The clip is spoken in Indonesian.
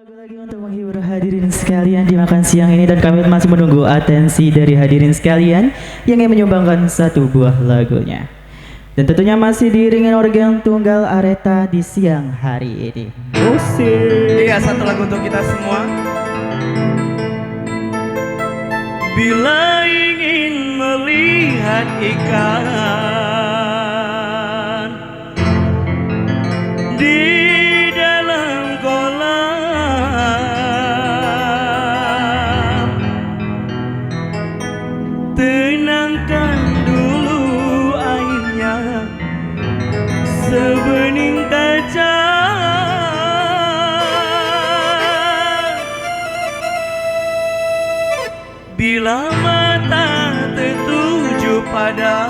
lagu lagi untuk menghibur hadirin sekalian di makan siang ini, dan kami masih menunggu atensi dari hadirin sekalian yang ingin menyumbangkan satu buah lagunya. Dan tentunya masih diiringi organ tunggal Areta di siang hari ini. Musik. Iya, satu lagu untuk kita semua. Bila ingin melihat ikan di dalam kolam, tenangkan dulu airnya sebening kaca. Bila mata tertuju pada